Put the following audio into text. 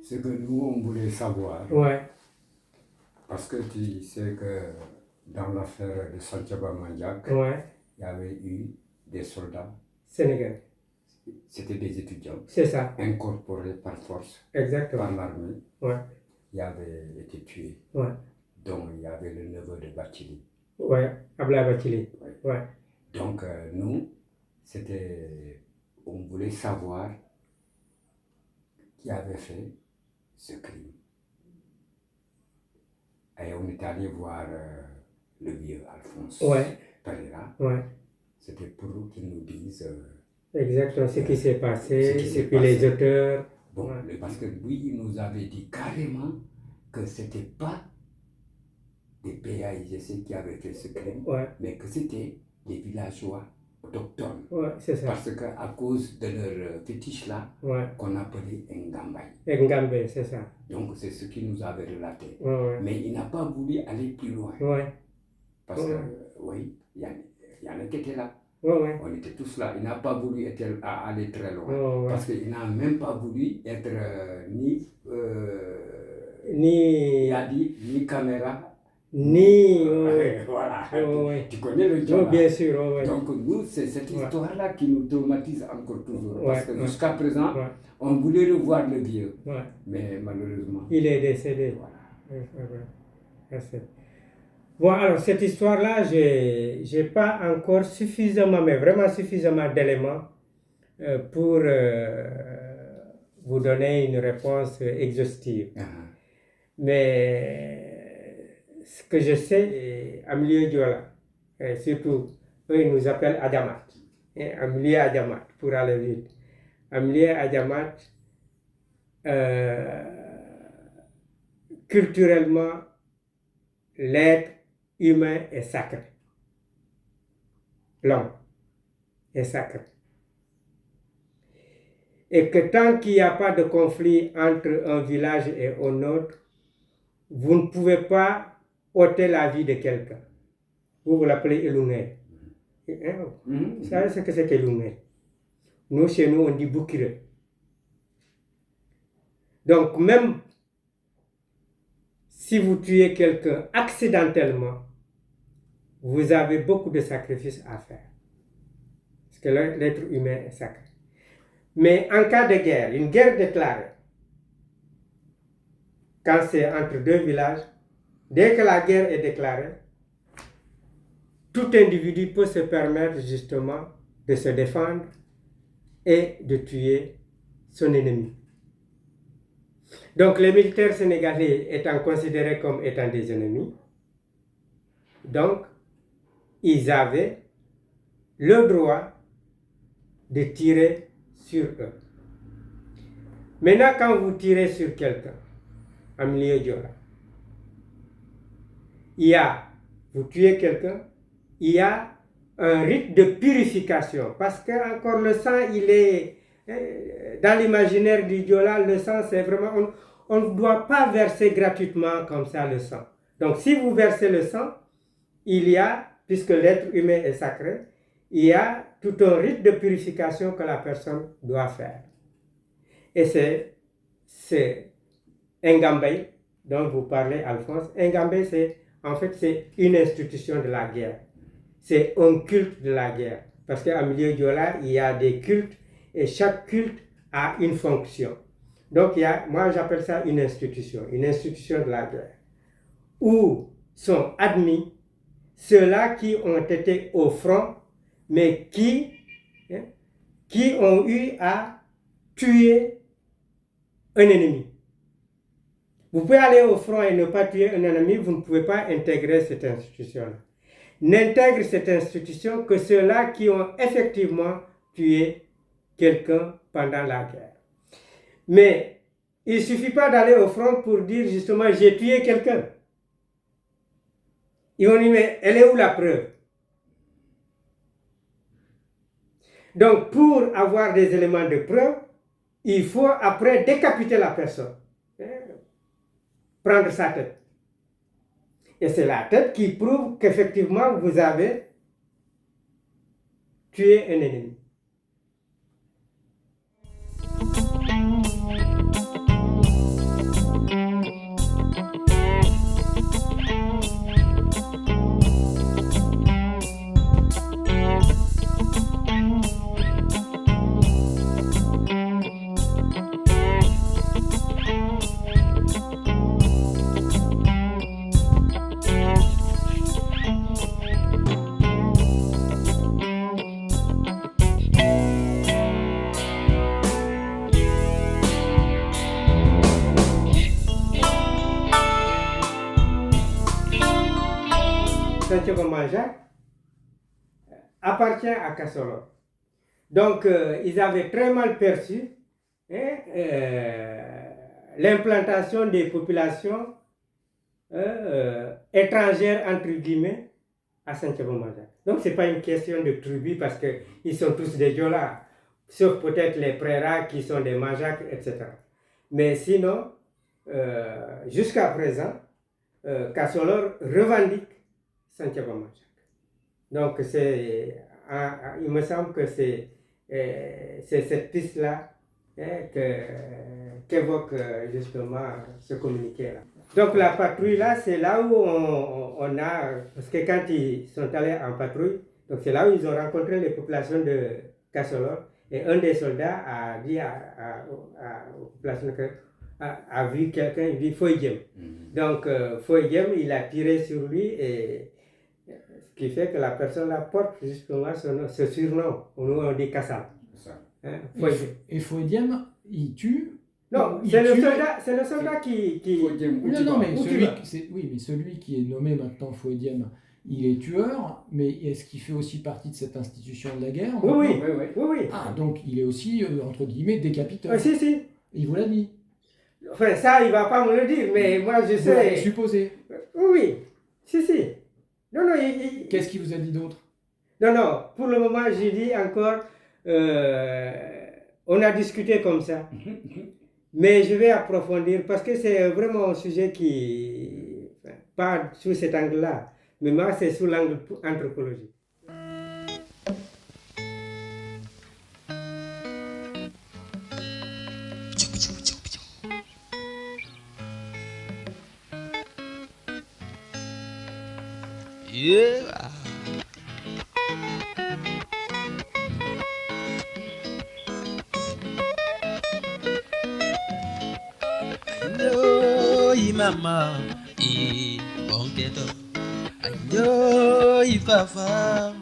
ce que nous, on voulait savoir, Ouais, parce que tu sais que dans l'affaire de Santhiaba Mandiack, ouais, il y avait eu des soldats, Sénégal. c'était des étudiants, C'est ça, incorporés par force exactement. par l'armée, Ouais, qui avaient été tués. ouais, Donc il y avait le neveu de Bathily. ouais, Ablaye Bathily. Ouais. Ouais, Donc nous, on voulait savoir qui avait fait ce crime. Et on est allé voir le vieux Alphonse ouais, Pereira. ouais. C'était pour qu'ils nous disent Exactement ce qui s'est passé, ce qui s'est et puis les passé. auteurs. Bon, Ouais. parce que lui, il nous avait dit carrément que c'était pas des PAIGC qui avaient fait ce crime, Ouais, mais que c'était des villageois autochtones. ouais, c'est ça. Parce qu'à cause de leur fétiche là, Ouais, qu'on appelait Ngambay. et Ngambé, c'est ça. Donc c'est ce qu'il nous avait relaté. Ouais, ouais, Mais il n'a pas voulu aller plus loin. ouais, Parce Ouais. que, oui, il y en a qui étaient là. ouais, ouais. On était tous là. Il n'a pas voulu aller très loin. Ouais, ouais. Parce qu'il n'a même pas voulu être Ni, ni caméra. ni, ouais, Voilà. ouais. Tu connais le Ouais, Diola. bien sûr, ouais, ouais. Donc nous, c'est cette Ouais. histoire-là qui nous traumatise encore toujours. Ouais, Parce que ouais. jusqu'à présent, Ouais, on voulait revoir le vieux. ouais. Mais malheureusement, Il est décédé. voilà. Ouais, ouais, ouais. Merci. Bon, alors cette histoire-là, j'ai pas encore suffisamment, mais vraiment suffisamment d'éléments pour vous donner une réponse exhaustive. Ah, Mais ce que je sais, Amélie Diola, et surtout, eux, ils nous appellent Adjamat. Amélie Adjamat, pour aller vite. Amélie Adjamat, culturellement, l'être humain est sacré. L'homme est sacré. Et que tant qu'il n'y a pas de conflit entre un village et un autre, vous ne pouvez pas ôter la vie de quelqu'un. Vous l'appelez Elungé. Vous savez ce que c'est qu'Elungé? Nous, chez nous, on dit Boukire. Donc, même si vous tuez quelqu'un accidentellement, vous avez beaucoup de sacrifices à faire. Parce que l'être humain est sacré. Mais en cas de guerre, une guerre déclarée, quand c'est entre deux villages, dès que la guerre est déclarée, tout individu peut se permettre justement de se défendre et de tuer son ennemi. Donc les militaires sénégalais étant considérés comme étant des ennemis, donc ils avaient le droit de tirer sur eux. Maintenant, quand vous tirez sur quelqu'un, en milieu Diola, vous tuez quelqu'un, il y a un rite de purification, parce que encore le sang, il est, dans l'imaginaire du Diola, le sang, c'est vraiment, on ne doit pas verser gratuitement comme ça le sang. Donc si vous versez le sang, il y a, puisque l'être humain est sacré, il y a tout un rite de purification que la personne doit faire. Et c'est Ngambay, dont vous parlez, Alphonse. Ngambay, c'est une institution de la guerre. C'est un culte de la guerre. Parce qu'à milieu Diola, il y a des cultes et chaque culte a une fonction. Donc, moi j'appelle ça une institution de la guerre, où sont admis ceux-là qui ont été au front, mais qui ont eu à tuer un ennemi. Vous pouvez aller au front et ne pas tuer un ennemi, vous ne pouvez pas intégrer cette institution-là. N'intègre cette institution que ceux-là qui ont effectivement tué quelqu'un pendant la guerre. Mais il ne suffit pas d'aller au front pour dire justement j'ai tué quelqu'un. Ils vont dire mais elle est où la preuve? Donc pour avoir des éléments de preuve, il faut après décapiter la personne. Prendre sa tête. Et c'est la tête qui prouve qu'effectivement vous avez tué un ennemi. Santhiaba Manjak appartient à Kassolor. Donc, ils avaient très mal perçu l'implantation des populations étrangères, entre guillemets, à Santhiaba Manjak. Donc, ce n'est pas une question de tribu parce qu'ils sont tous des Diola, sauf peut-être les Préras qui sont des Manjak, etc. Mais sinon, jusqu'à présent, Kassolor revendique Santhiaba Manjak. Donc, il me semble que c'est cette piste-là qu'évoque justement ce communiqué-là. Donc, la patrouille-là, c'est là où on a... Parce que quand ils sont allés en patrouille, donc c'est là où ils ont rencontré les populations de Kassolor. Et un des soldats a dit aux populations a vu quelqu'un, il dit Foydiem. Donc, Foydiem, il a tiré sur lui et ce qui fait que la personne là porte justement ce surnom. On dit Kassam. Hein, et Foydiem, il tue. Non, c'est le soldat qui... Non, mais celui qui est nommé maintenant Foydiem, il est tueur, mais est-ce qu'il fait aussi partie de cette institution de la guerre? Oui. Ah, donc il est aussi, entre guillemets, décapiteur. Ah, si. Il vous l'a dit. Enfin, ça, il ne va pas me le dire, mais moi, je sais... Vous l'avez supposé. Oui, si. Non, Qu'est-ce qu'il vous a dit d'autre? Non, pour le moment, j'ai dit encore... on a discuté comme ça. Mais je vais approfondir parce que c'est vraiment un sujet qui... Pas sous cet angle-là, mais moi, c'est sous l'angle anthropologique. Yeah. Mama, bonketo, ayo, ifafa.